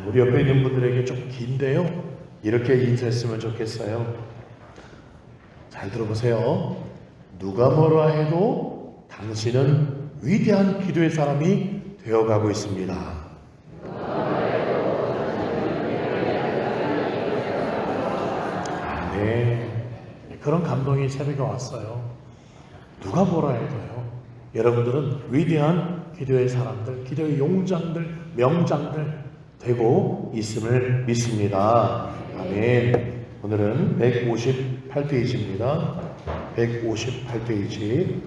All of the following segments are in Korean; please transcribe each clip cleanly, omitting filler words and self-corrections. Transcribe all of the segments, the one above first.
우리 옆에 있는 분들에게 좀 긴데요. 이렇게 인사했으면 좋겠어요. 잘 들어보세요. 누가 뭐라 해도 당신은 위대한 기도의 사람이 되어가고 있습니다. 네, 그런 감동이 새벽에 왔어요. 누가 뭐라 해도요. 여러분들은 위대한 기도의 사람들, 기도의 용장들, 명장들 되고 있음을 믿습니다. 아멘. 오늘은 158페이지입니다. 158페이지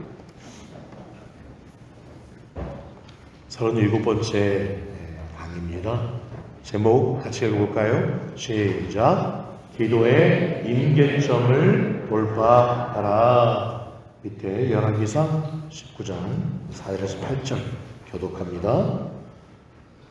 37번째 강의입니다. 제목 같이 읽어볼까요? 시작. 기도의 임계점을 돌파하라. 밑에 열왕기상 19장 4절에서 8절 교독합니다.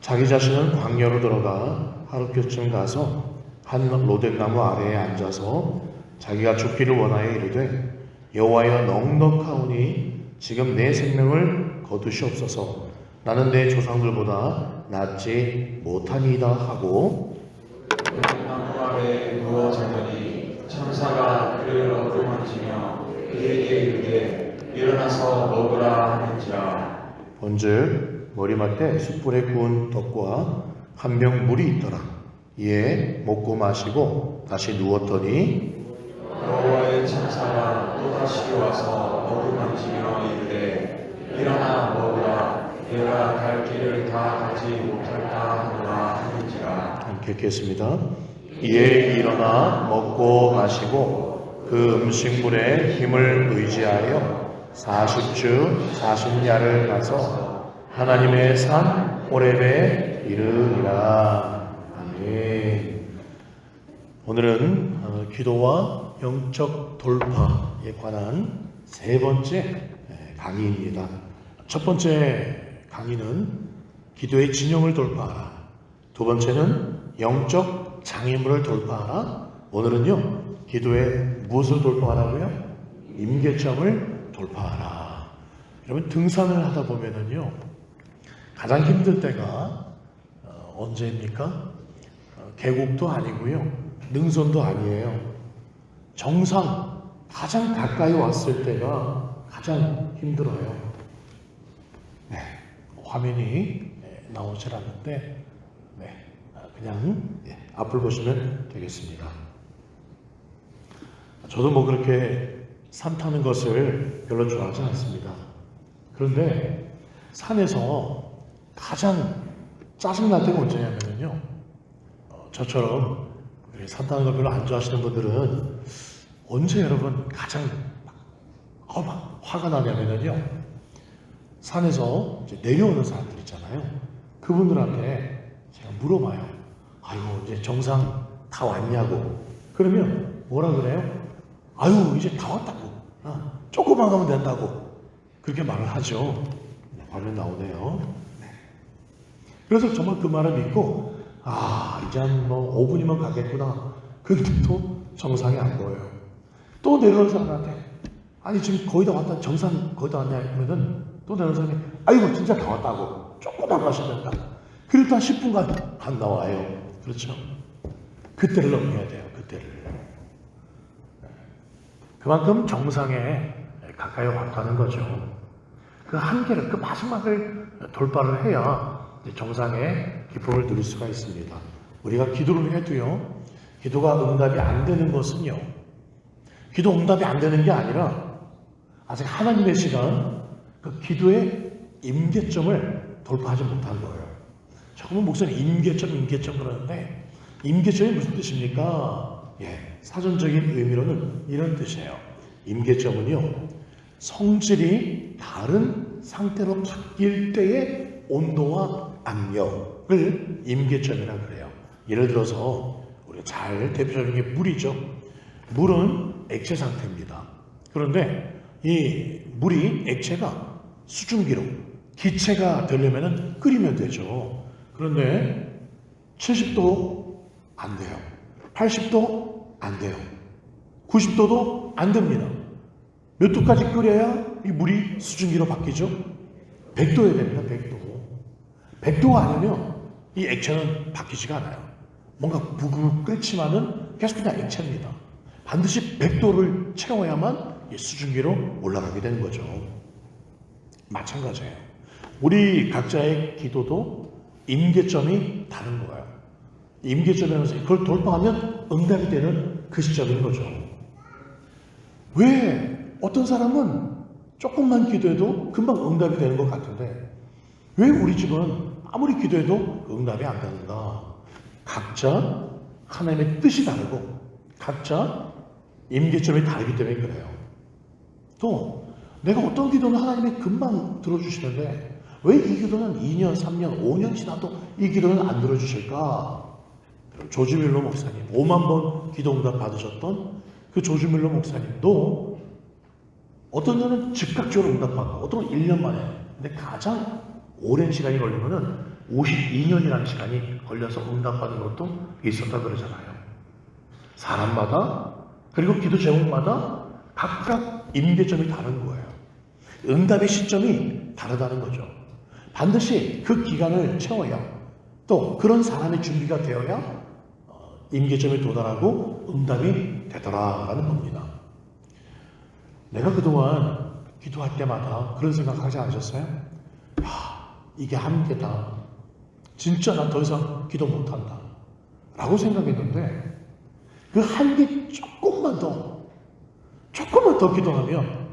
자기 자신은 광야로 들어가 하루쯤 가서 한 로뎀나무 아래에 앉아서 자기가 죽기를 원하여 이르되 여호와여 넉넉하오니 지금 내 생명을 거두시옵소서. 나는 내 조상들보다 낫지 못하니이다 하고 나무 아래에 누워 자더니 천사가 그를 어루만지며 그에게 이르되 일어나서 먹으라 하는지라. 본즉 머리맡에 숯불에 구운 떡과 한 병 물이 있더라. 이에 먹고 마시고 다시 누웠더니 여호와의 천사가 또다시 와서 어루만지며 이르되 일어나 먹으라. 내가 갈 길을 다 가지 못할까 하노라 하는지라. 함께 읽겠습니다. 이에 일어나 먹고 마시고 그 음식물에 힘을 의지하여 40주 40야를 가서 하나님의 산 호렙에 이르니라. 아멘. 오늘은 기도와 영적 돌파에 관한 세 번째 강의입니다. 첫 번째 강의는 기도의 진영을 돌파하라. 두 번째는 영적 장애물을 돌파하라. 오늘은요, 기도의 무엇을 돌파하라고요? 임계점을 돌파하라. 여러분, 등산을 하다 보면은요, 가장 힘들 때가 언제입니까? 계곡도 아니고요, 능선도 아니에요. 정상, 가장 가까이 왔을 때가 가장 힘들어요. 네, 화면이 나오질 않는데, 그냥 앞을 보시면 되겠습니다. 저도 뭐 그렇게 산 타는 것을 별로 좋아하지 않습니다. 그런데 산에서 가장 짜증날 때가 언제냐면요, 저처럼 산 타는 걸 별로 안 좋아하시는 분들은 언제 여러분 가장 막 화가 나냐면요, 산에서 이제 내려오는 사람들 있잖아요. 그분들한테 제가 물어봐요. 아이고, 이제 정상 다 왔냐고. 그러면 뭐라 그래요? 아유, 이제 다 왔다고. 조금만 가면 된다고. 그렇게 말을 하죠. 화면 나오네요. 그래서 정말 그 말을 믿고, 이제 한 5분이면 가겠구나. 근데도 정상이 안 보여요. 또 내려오는 사람한테, 아니, 지금 거의 다 왔다. 정상 거의 다 왔냐? 하면은 또 내려오는 사람이, 아이고, 진짜 다 왔다고. 조금만 가시면 된다. 그래도 한 10분간 안 나와요. 그렇죠? 그때를 넘겨야 돼요. 그때를. 그만큼 정상에 가까이 왔다는 거죠. 그 한계를, 그 마지막을 돌파를 해야 정상의 기쁨을 누릴 수가 있습니다. 우리가 기도를 해도요, 기도가 응답이 안 되는 것은요, 기도 응답이 안 되는 게 아니라 아직 하나님의 시간, 그 기도의 임계점을 돌파하지 못한 거예요. 조금은 목사님 임계점 그러는데, 임계점이 무슨 뜻입니까? 사전적인 의미로는 이런 뜻이에요. 임계점은요, 성질이 다른 상태로 바뀔 때의 온도와 압력을 임계점이라고 그래요. 예를 들어서 우리가 잘 대표적인 게 물이죠. 물은 액체 상태입니다. 그런데 이 물이 액체가 수증기로 기체가 되려면 끓이면 되죠. 그런데 70도 안 돼요. 80도 안 돼요. 90도도 안 됩니다. 몇 도까지 끓여야 이 물이 수증기로 바뀌죠? 100도여야 됩니다. 100도. 100도가 아니면 이 액체는 바뀌지가 않아요. 뭔가 부글부글 끓지만은 계속 그냥 액체입니다. 반드시 100도를 채워야만 이 수증기로 올라가게 되는 거죠. 마찬가지예요. 우리 각자의 기도도 임계점이 다른 거예요. 임계점이라면서 그걸 돌파하면 응답이 되는 그 시점인 거죠. 왜 어떤 사람은 조금만 기도해도 금방 응답이 되는 것 같은데 왜 우리 집은 아무리 기도해도 응답이 안 되는가? 각자 하나님의 뜻이 다르고 각자 임계점이 다르기 때문에 그래요. 또 내가 어떤 기도는 하나님이 금방 들어주시는데 왜 이 기도는 2년, 3년, 5년 지나도 이 기도는 안 들어주실까? 조지 밀러 목사님 5만 번 기도 응답 받으셨던 그 조지 밀러 목사님도 어떤 분은 즉각적으로 응답받고 어떤 분은 1년 만에 근데 가장 오랜 시간이 걸리면은 52년이라는 시간이 걸려서 응답받은 것도 있었다 그러잖아요. 사람마다 그리고 기도 제목마다 각각 임계점이 다른 거예요. 응답의 시점이 다르다는 거죠. 반드시 그 기간을 채워야 또 그런 사람의 준비가 되어야 임계점에 도달하고 응답이 되더라라는 겁니다. 내가 그동안 기도할 때마다 그런 생각하지 않으셨어요? 이게 한계다. 진짜 난 더 이상 기도 못한다. 라고 생각했는데 그 한계 조금만 더 기도하면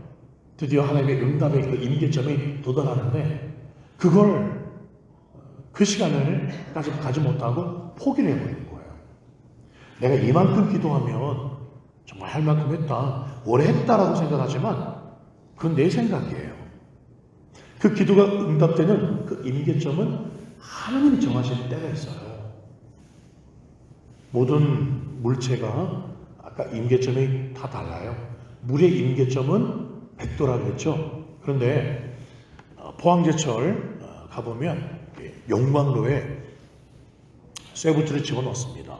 드디어 하나님의 응답의 그 임계점에 도달하는데 그걸 그 시간을까지 가지 못하고 포기를 해버리는 거예요. 내가 이만큼 기도하면 정말 할 만큼 했다. 오래 했다라고 생각하지만 그건 내 생각이에요. 그 기도가 응답되는 그 임계점은 하나님이 정하신 때가 있어요. 모든 물체가 아까 임계점이 다 달라요. 물의 임계점은 100도라고 했죠. 그런데 포항제철 가보면 용광로에 쇠붙이를 집어넣습니다.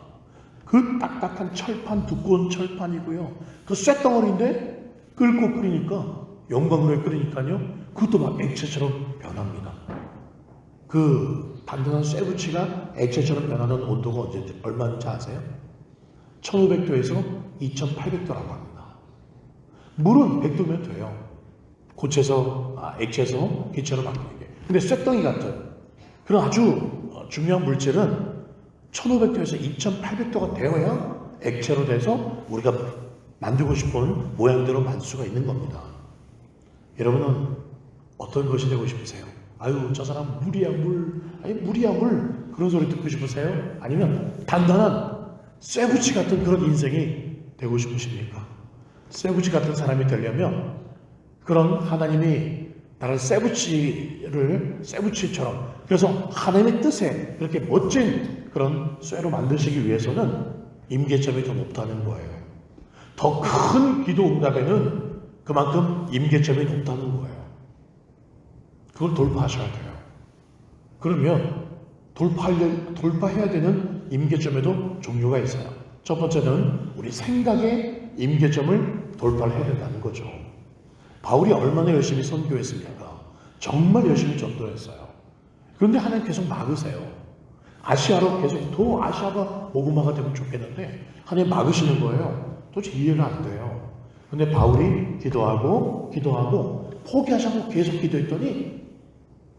그 딱딱한 철판, 두꺼운 철판이고요. 그 쇠덩어리인데 끓고 끓이니까 용광로에 끓이니까요. 그것도 막 액체처럼 변합니다. 그 단단한 쇠붙이가 액체처럼 변하는 온도가 언제 얼마인지 아세요? 1500도에서 2800도라고 합니다. 물은 100도면 돼요. 액체에서 기체로 바뀌는 게. 근데 쇠덩이 같은 그런 아주 중요한 물질은 1500도에서 2800도가 되어야 액체로 돼서 우리가 만들고 싶은 모양대로 만들 수가 있는 겁니다. 여러분은 어떤 것이 되고 싶으세요? 아유, 저 사람 물이야, 물. 아니, 물이야, 물. 그런 소리 듣고 싶으세요? 아니면 단단한 쇠붙이 같은 그런 인생이 되고 싶으십니까? 쇠붙이 같은 사람이 되려면 그런 하나님이 나를 쇠붙이처럼 그래서 하나님의 뜻에 그렇게 멋진 그런 쇠로 만드시기 위해서는 임계점이 더 높다는 거예요. 더 큰 기도 응답에는 그만큼 임계점이 높다는 거예요. 그걸 돌파하셔야 돼요. 그러면 돌파해야 되는 임계점에도 종류가 있어요. 첫 번째는 우리 생각의 임계점을 돌파를 해야 된다는 거죠. 바울이 얼마나 열심히 선교했습니까? 정말 열심히 전도했어요. 그런데 하나님 계속 막으세요. 아시아로 계속 더 아시아가 모금마가 되면 좋겠는데 하나님 막으시는 거예요. 도대체 이해가 안 돼요. 근데 바울이 기도하고 포기하자고 계속 기도했더니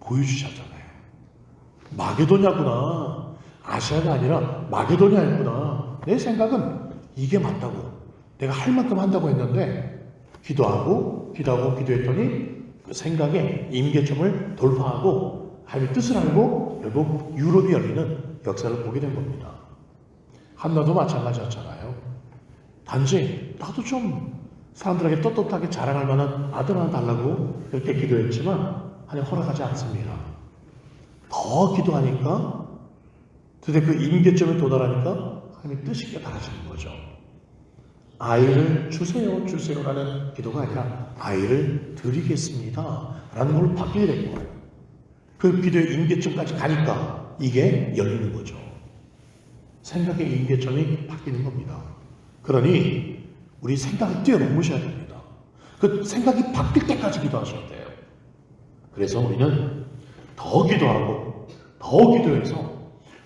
보여주셨잖아요. 마게도냐구나. 아시아가 아니라 마게도냐였구나. 내 생각은 이게 맞다고. 내가 할 만큼 한다고 했는데 기도했더니 그 생각의 임계점을 돌파하고 하나님의 뜻을 알고 결국 유럽이 열리는 역사를 보게 된 겁니다. 한나도 마찬가지였잖아요. 단지 나도 좀 사람들에게 떳떳하게 자랑할 만한 아들 하나 달라고 그렇게 기도했지만 하나님 허락하지 않습니다. 더 기도하니까 드디어 그 임계점에 도달하니까 하나님의 뜻이 깨달아지는 거죠. 아이를 주세요라는 기도가 아니라 아이를 드리겠습니다 라는 걸로 바뀌게 된 거예요. 그 기도의 임계점까지 가니까 이게 열리는 거죠. 생각의 임계점이 바뀌는 겁니다. 그러니 우리 생각을 뛰어넘으셔야 됩니다. 그 생각이 바뀔 때까지 기도하셔야 돼요. 그래서 우리는 더 기도하고 더 기도해서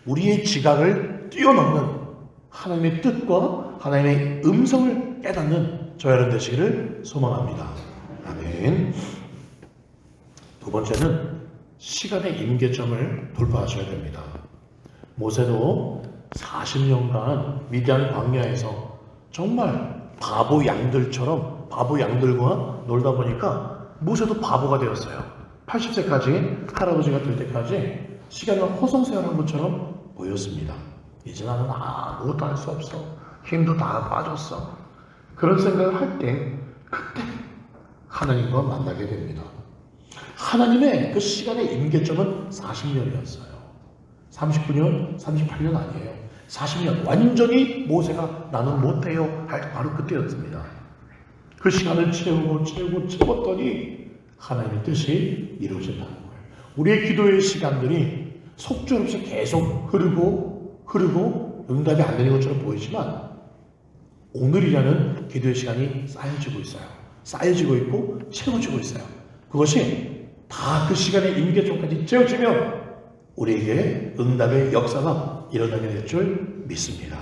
우리의 지각을 뛰어넘는 하나님의 뜻과 하나님의 음성을 깨닫는 저와 여러분 되시기를 소망합니다. 아멘. 두 번째는 시간의 임계점을 돌파하셔야 됩니다. 모세도 40년간 미디안 광야에서 정말 바보 양들과 놀다 보니까 모세도 바보가 되었어요. 80세까지 할아버지가 될 때까지 시간을 허송세월한 것처럼 보였습니다. 이제 나는 아무것도 할 수 없어. 힘도 다 빠졌어. 그런 생각을 할 때 그때 하나님과 만나게 됩니다. 하나님의 그 시간의 임계점은 40년이었어요. 39년, 38년 아니에요. 40년. 완전히 모세가 나는 못해요 할 바로 그때였습니다. 그 시간을 채웠더니 하나님의 뜻이 이루어진다는 거예요. 우리의 기도의 시간들이 속절없이 계속 흐르고 응답이 안 되는 것처럼 보이지만 오늘이라는 기도의 시간이 쌓여지고 있어요. 쌓여지고 있고 채워지고 있어요. 그것이 다 그 시간의 임계점까지 채워지면 우리에게 응답의 역사가 일어나게 될 줄 믿습니다.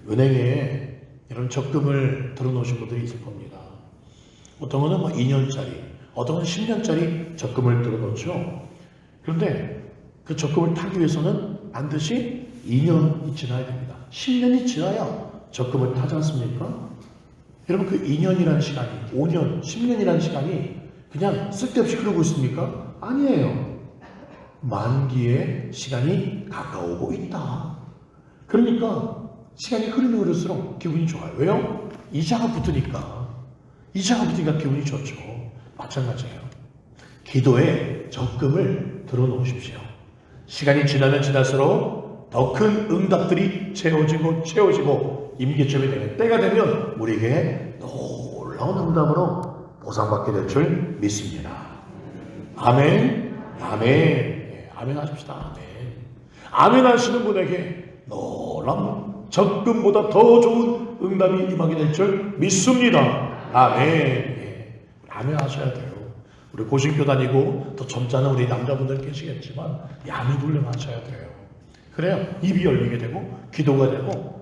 은행에 이런 적금을 들어놓으신 분들이 있을 겁니다. 어떤 거는 2년짜리, 어떤 건 10년짜리 적금을 들어놓죠. 그런데 그 적금을 타기 위해서는 반드시 2년이 지나야 됩니다. 10년이 지나야 적금을 타지 않습니까? 여러분 그 2년이라는 시간이 5년, 10년이라는 시간이 그냥 쓸데없이 흐르고 있습니까? 아니에요. 만기의 시간이 가까우고 있다. 그러니까 시간이 흐르면 흐를수록 기분이 좋아요. 왜요? 이자가 붙으니까 기분이 좋죠. 마찬가지예요. 기도에 적금을 들어놓으십시오. 시간이 지나면 지날수록 더 큰 응답들이 채워지고 임계점이 되는 때가 되면 우리에게 놀라운 응답으로 보상받게 될 줄 믿습니다. 아멘. 아멘 하십시다. 아멘 하시는 분에게 놀라운 적금보다 더 좋은 응답이 임하게 될 줄 믿습니다. 아멘 하셔야 돼요. 우리 고신교 다니고 더 점잖은 우리 남자분들 계시겠지만 야매 훈련하셔야 돼요. 그래야 입이 열리게 되고 기도가 되고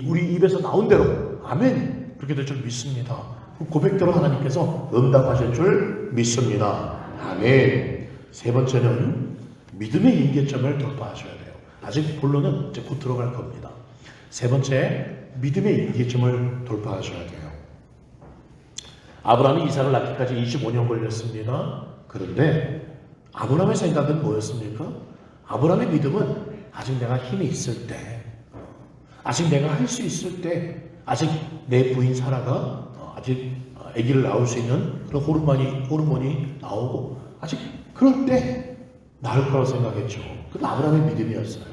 우리 입에서 나온 대로 아멘 그렇게 될 줄 믿습니다. 그 고백대로 하나님께서 응답하실 줄 믿습니다. 아멘. 세 번째는 믿음의 임계점을 돌파하셔야 돼요. 아직 본론은 이제 곧 들어갈 겁니다. 세 번째, 믿음의 임계점을 돌파하셔야 돼요. 아브라함이 이삭을 낳기까지 25년 걸렸습니다. 그런데 아브라함의 생각은 뭐였습니까? 아브라함의 믿음은 아직 내가 힘이 있을 때, 아직 내가 할 수 있을 때, 아직 내 부인 사라가 아직 아기를 낳을 수 있는 그런 호르몬이 나오고 아직 그럴 때 나을 거라고 생각했죠. 그건 아브라함의 믿음이었어요.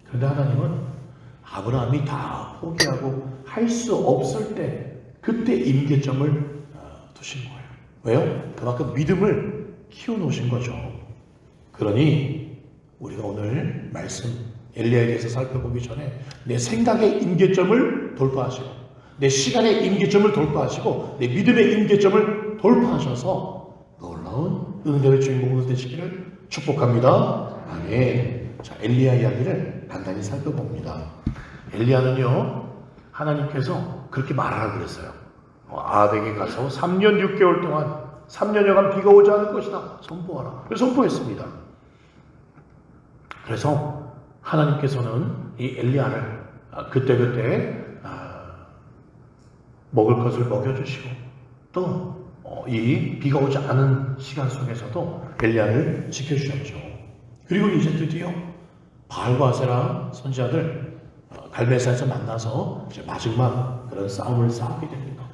그런데 하나님은 아브라함이 다 포기하고 할 수 없을 때 그때 임계점을 두신 거예요. 왜요? 그만큼 믿음을 키워놓으신 거죠. 그러니 우리가 오늘 말씀 엘리야에 대해서 살펴보기 전에 내 생각의 임계점을 돌파하시고 내 시간의 임계점을 돌파하시고 내 믿음의 임계점을 돌파하셔서 놀라운 응답의 주인공으로 되시기를 축복합니다. 아멘. 자, 엘리야 이야기를 간단히 살펴봅니다. 엘리야는요, 하나님께서 그렇게 말하라 그랬어요. 아벡에 가서 3년 6개월 동안 3년여간 비가 오지 않을 것이다. 선포하라. 그래서 선포했습니다. 그래서 하나님께서는 이 엘리야를 그때 먹을 것을 먹여주시고 또 이 비가 오지 않은 시간 속에서도 엘리야를 지켜주셨죠. 그리고 이제 드디어 바알과 아세라 선지자들 갈멜산에서 만나서 이제 마지막 그런 싸움을 싸우게 됩니다.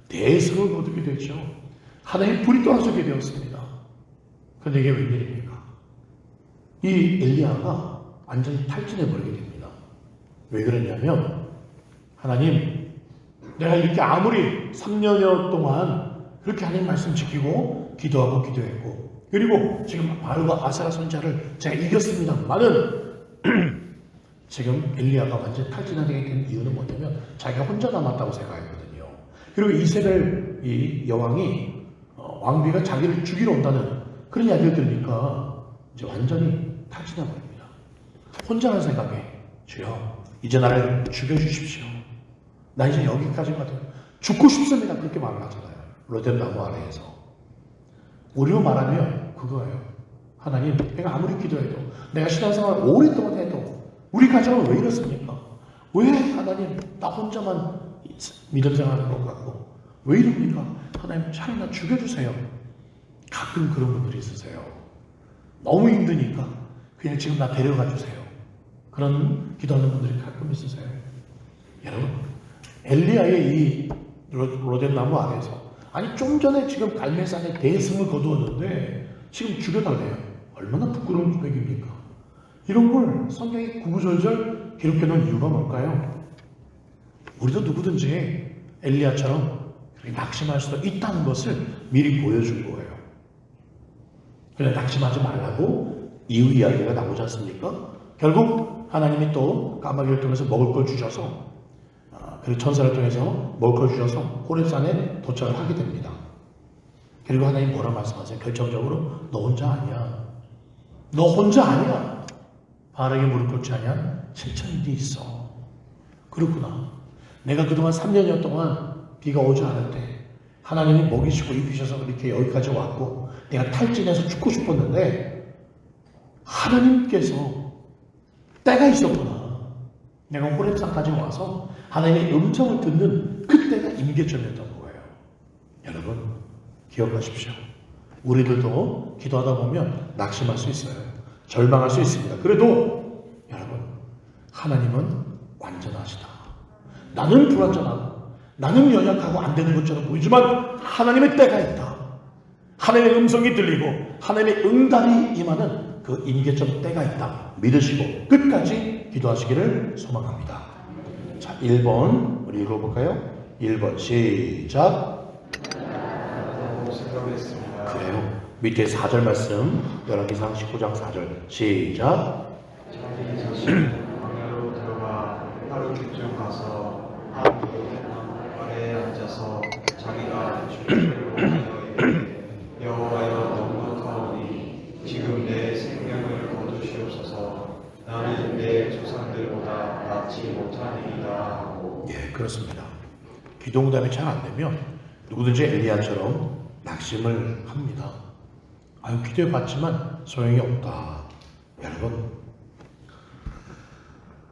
대승을 거두게 되죠. 하나님의 불이 떨어지게 되었습니다. 그런데 이게 웬일입니까? 이 엘리야가 완전히 탈진해버리게 됩니다. 왜 그러냐면 하나님, 내가 이렇게 아무리 3년여 동안 그렇게 하나님 말씀 지키고 기도하고 기도했고 그리고 지금 바알과 아세라 선지자를 제가 이겼습니다만은 지금 엘리야가 완전히 탈진하게 된 이유는 뭐냐면 자기가 혼자 남았다고 생각했거든요. 그리고 이세벨 이 여왕이 왕비가 자기를 죽이러 온다는 그런 이야기를 들으니까 이제 완전히 탈진해버립니다. 혼자만 생각해. 주여, 이제 나를 죽여주십시오. 나 이제 여기까지거든. 죽고 싶습니다. 그렇게 말을 하잖아요. 로뎀나무 아래에서. 우리로 말하면 그거예요. 하나님, 내가 아무리 기도해도, 내가 신앙생활 오랫동안 해도 우리 가정은 왜 이렇습니까? 왜 하나님 나 혼자만 믿음 생활하는 것 같고 왜 이럽니까? 하나님 차라리 나 죽여주세요. 가끔 그런 분들이 있으세요. 너무 힘드니까 그냥 지금 나 데려가 주세요. 그런 기도하는 분들이 가끔 있으세요. 여러분, 엘리야의 이 로뎀나무 아래에서, 아니 좀 전에 지금 갈멜산에 대승을 거두었는데 지금 죽여달래요. 얼마나 부끄러운 고백입니까? 이런 걸 성경이 구구절절 기록해 놓은 이유가 뭘까요? 우리도 누구든지 엘리야처럼 낙심할 수도 있다는 것을 미리 보여준 거예요. 그래, 낙심하지 말라고 이유 이야기가 나오지 않습니까? 결국 하나님이 또 까마귀를 통해서 먹을 걸 주셔서, 그리고 천사를 통해서 먹을 걸 주셔서 호렙산에 도착을 하게 됩니다. 그리고 하나님 뭐라 말씀하세요? 결정적으로 너 혼자 아니야. 너 혼자 아니야. 바알에게 무릎 꿇지 아니한 7천인이 있어. 그렇구나. 내가 그동안 3년여 동안 비가 오지 않을 때 하나님이 먹이시고 입히셔서 이렇게 여기까지 왔고 내가 탈진해서 죽고 싶었는데 하나님께서 때가 있었구나. 내가 호렙산까지 와서 하나님의 음성을 듣는 그때가 임계점이었던 거예요. 여러분, 기억하십시오. 우리들도 기도하다 보면 낙심할 수 있어요. 절망할 수 있습니다. 그래도 여러분, 하나님은 완전하시다. 나는 불완전하고 나는 연약하고 안 되는 것처럼 보이지만 하나님의 때가 있다. 하나님의 음성이 들리고 하나님의 응답이 임하는 그 임계점 때가 있다. 믿으시고 끝까지 기도하시기를 소망합니다. 자, 1번 우리 읽어볼까요? 1번 시작. 그래요. 밑에 4절 말씀, 열왕기상 19장 4절 시작. 자기 자신은 광야로 들어가 하루쯤 가서 한 로뎀나무 아래에 앉아서 자기가 죽기로 하여 이르되 여호와여 넉넉하오니 지금 내 생명을 거두시옵소서. 나는 내 조상들보다 낫지 못하니이다 하고. 예, 그렇습니다. 기도 응답이 잘 안 되면 누구든지 엘리야처럼 낙심을 합니다. 아유, 기도해봤지만 소용이 없다. 여러분,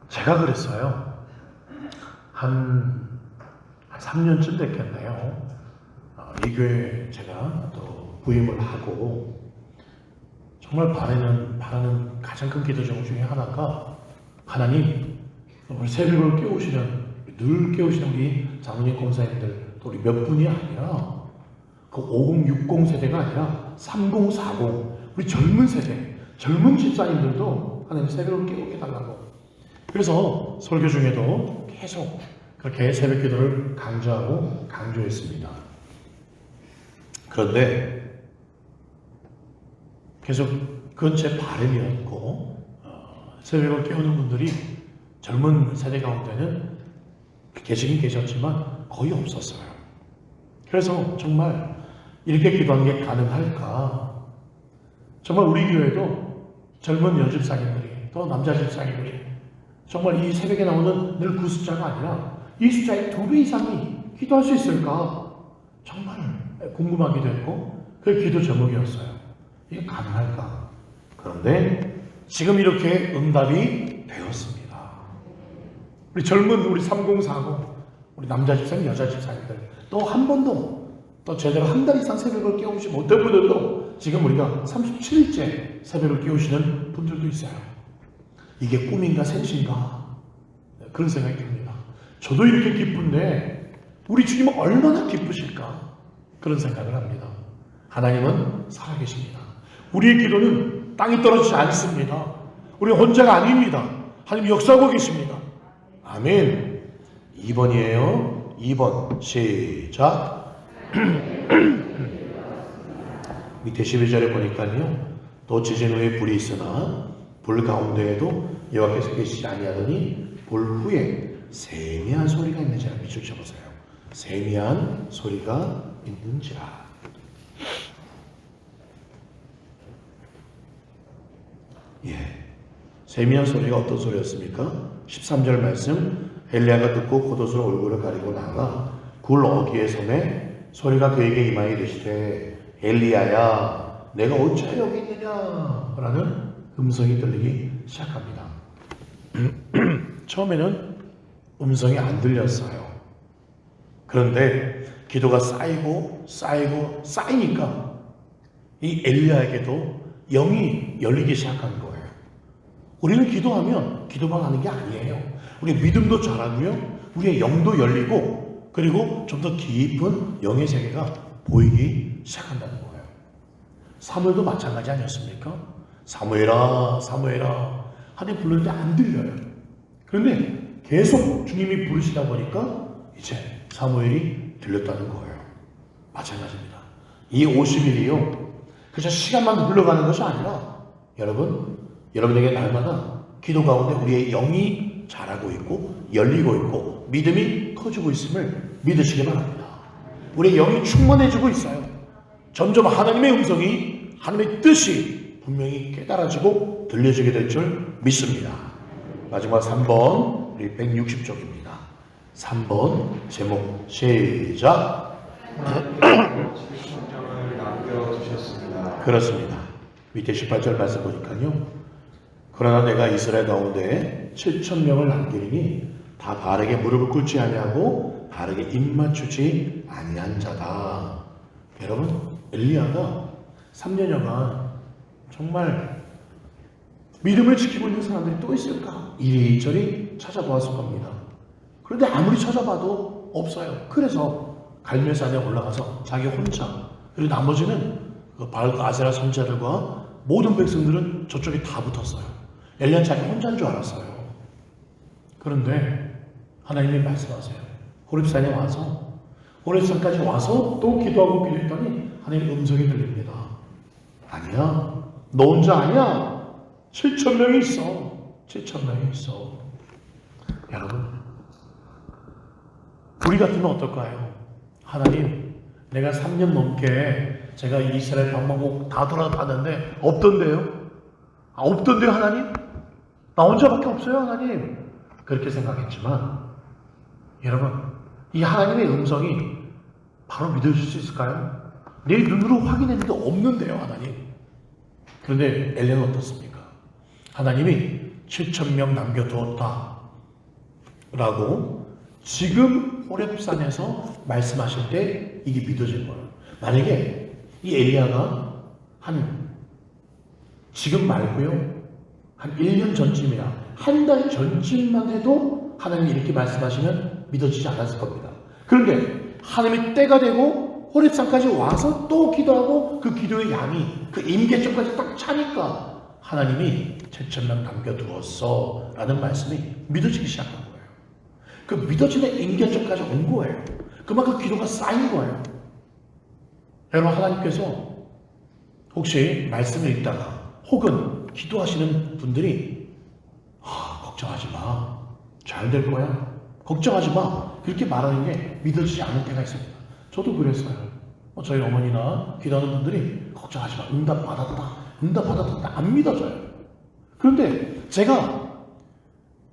제가 그랬어요. 한 3년쯤 됐겠네요. 이 교회에 제가 또 부임을 하고 정말 바라는 가장 큰 기도 제목 중에 하나가 하나님, 우리 새벽을 깨우시는, 늘 깨우시는 우리 장로님 권사님들 또 우리 몇 분이 아니라 그 5060 세대가 아니라 3040 우리 젊은 세대, 젊은 집사님들도 하나님 새벽을 깨우게 달라고. 그래서 설교 중에도 계속 그렇게 새벽 기도를 강조하고 강조했습니다. 그런데 계속 그건 제 바람이었고, 새벽을 깨우는 분들이 젊은 세대 가운데는 계시긴 계셨지만 거의 없었어요. 그래서 정말 이렇게 기도하는 게 가능할까? 정말 우리 교회도 젊은 여집사님들이 또 남자 집사님들이 정말 이 새벽에 나오는 늘 그 숫자가 아니라 이 숫자의 2배 이상이 기도할 수 있을까? 정말 궁금하기도 했고 그게 기도 제목이었어요. 이게 가능할까? 그런데 지금 이렇게 응답이 되었습니다. 우리 젊은 우리 3040 우리 남자 집사님, 여자 집사님들 또 한 번도 또 제대로 한 달 이상 새벽을 깨우지 못한 분들도 지금 우리가 37일째 새벽을 깨우시는 분들도 있어요. 이게 꿈인가 생신가 그런 생각이 듭니다. 저도 이렇게 기쁜데 우리 주님은 얼마나 기쁘실까 그런 생각을 합니다. 하나님은 살아계십니다. 우리의 기도는 땅에 떨어지지 않습니다. 우리 혼자가 아닙니다. 하나님 역사하고 계십니다. 아멘. 2번이에요. 2번 시작. 밑에 12절에 보니까요. 또 지진 후에 불이 있으나 불 가운데에도 여호와께서 계시지 아니하더니 불 후에 세미한 소리가 있는지라. 밑줄 쳐보세요. 세미한 소리가 있는지라. 예, 세미한 소리가 어떤 소리였습니까? 13절 말씀, 엘리야가 듣고 겉옷으로 얼굴을 가리고 나가 굴 어귀에 섬에 소리가 그에게 임하여 이르시되 엘리야야 내가 어찌 여기 있느냐 라는 음성이 들리기 시작합니다. 처음에는 음성이 안 들렸어요. 그런데 기도가 쌓이고 쌓이니까 이 엘리야에게도 영이 열리기 시작한 거예요. 우리는 기도하면 기도만 하는 게 아니에요. 우리 믿음도 자라며 우리의 영도 열리고 그리고 좀 더 깊은 영의 세계가 보이기 시작한다는 거예요. 사무엘도 마찬가지 아니었습니까? 사무엘아 사무엘아 하나님 부르는데 안 들려요. 그런데 계속 주님이 부르시다 보니까 이제 사무엘이 들렸다는 거예요. 마찬가지입니다. 이 50일이요 그저 시간만 흘러가는 것이 아니라 여러분에게 날마다 기도 가운데 우리의 영이 자라고 있고 열리고 있고 믿음이 커지고 있음을 믿으시기 바랍니다. 우리의 영이 충만해지고 있어요. 점점 하나님의 음성이 하나님의 뜻이 분명히 깨달아지고 들려지게 될 줄 믿습니다. 마지막 3번 우리 160쪽입니다. 3번 제목 시작. 하나님께서 7천명을 남겨두셨습니다. 그렇습니다. 밑에 18절 말씀 보니까요. 그러나 내가 이스라엘 가운데 7,000명을 남기리니 다 바르게 무릎을 꿇지 아니하고 바르게 입 맞추지 아니한 자다. 여러분 엘리야가 3년여간 정말 믿음을 지키고 있는 사람들이 또 있을까? 이리저리 찾아보았을 겁니다. 그런데 아무리 찾아봐도 없어요. 그래서 갈멜산에 올라가서 자기 혼자 그리고 나머지는 바알 아세라 선지자들과 모든 백성들은 저쪽에 다 붙었어요. 엘리야는 자기 혼자인 줄 알았어요. 그런데 하나님이 말씀하세요. 호렙산에 와서 호렙산까지 와서 또 기도하고 기도했더니 하나님의 음성이 들립니다. 아니야. 너 혼자 아니야. 7,000명이 있어. 7,000명이 있어. 여러분 우리 같으면 어떨까요? 하나님 내가 3년 넘게 제가 이스라엘 방방곡 다 돌아다녔는데 없던데요? 없던데요 하나님? 나 혼자밖에 없어요 하나님. 그렇게 생각했지만 여러분 이 하나님의 음성이 바로 믿어질 수 있을까요? 내 눈으로 확인했는데 없는데요 하나님. 그런데 엘리야는 어떻습니까? 하나님이 7,000명 남겨두었다 라고 지금 호렙산에서 말씀하실 때 이게 믿어진 거예요. 만약에 이 엘리야가 지금 말고요 한 1년 전쯤이나 한 달 전쯤만 해도 하나님이 이렇게 말씀하시면 믿어지지 않았을 겁니다. 그런데 하나님이 때가 되고 호렙산까지 와서 또 기도하고 그 기도의 양이 그 임계점까지 딱 차니까 하나님이 7,000명 남겨두었어 라는 말씀이 믿어지기 시작한 거예요. 그 믿어지는 임계점까지 온 거예요. 그만큼 기도가 쌓인 거예요. 여러분 하나님께서 혹시 말씀을 읽다가 혹은 기도하시는 분들이 걱정하지 마. 잘 될 거야. 걱정하지 마. 그렇게 말하는 게 믿어지지 않을 때가 있습니다. 저도 그랬어요. 저희 어머니나 기도하는 분들이 걱정하지 마. 응답 받았다. 응답 받았다. 안 믿어져요. 그런데 제가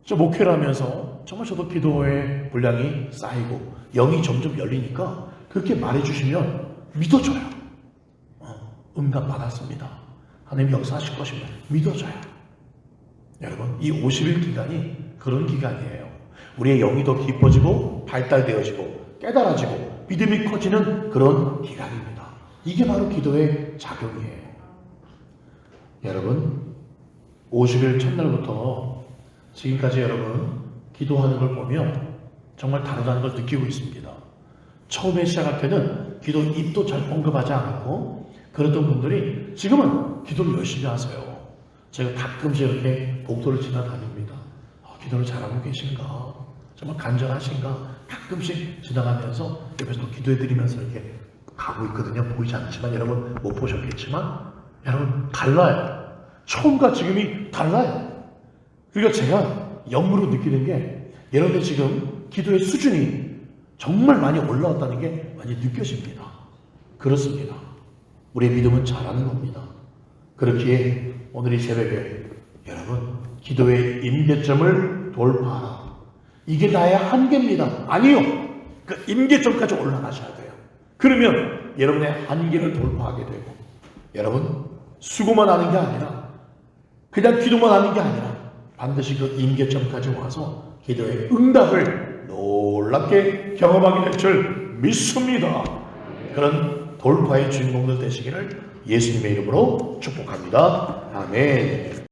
목회를 하면서 정말 저도 기도의 분량이 쌓이고 영이 점점 열리니까 그렇게 말해주시면 믿어져요. 응답 받았습니다. 하나님 역사하실 것입니다. 믿어져요. 여러분 이 50일 기간이 그런 기간이에요. 우리의 영이 더 깊어지고 발달되어지고 깨달아지고 믿음이 커지는 그런 기간입니다. 이게 바로 기도의 작용이에요. 여러분 50일 첫날부터 지금까지 여러분 기도하는 걸 보면 정말 다르다는 걸 느끼고 있습니다. 처음에 시작할 때는 기도 입도 잘 언급하지 않았고 그랬던 분들이 지금은 기도를 열심히 하세요. 제가 가끔씩 이렇게 복도를 지나다닙니다. 기도를 잘하고 계신가? 정말 간절하신가? 가끔씩 지나가면서 옆에서 또 기도해드리면서 이렇게 가고 있거든요. 보이지 않지만 여러분 못 보셨겠지만 여러분 달라요. 처음과 지금이 달라요. 그러니까 제가 영으로 느끼는 게 여러분들 지금 기도의 수준이 정말 많이 올라왔다는 게 많이 느껴집니다. 그렇습니다. 우리의 믿음은 자라는 겁니다. 그렇기에 오늘 이 새벽에 여러분 기도의 임계점을 돌파하라. 이게 나의 한계입니다. 아니요. 그 임계점까지 올라가셔야 돼요. 그러면 여러분의 한계를 돌파하게 되고, 여러분 수고만 하는 게 아니라 그냥 기도만 하는 게 아니라 반드시 그 임계점까지 와서 기도의 응답을 놀랍게 경험하게 될 줄 믿습니다. 그런 돌파의 주인공들 되시기를 예수님의 이름으로 축복합니다. 아멘.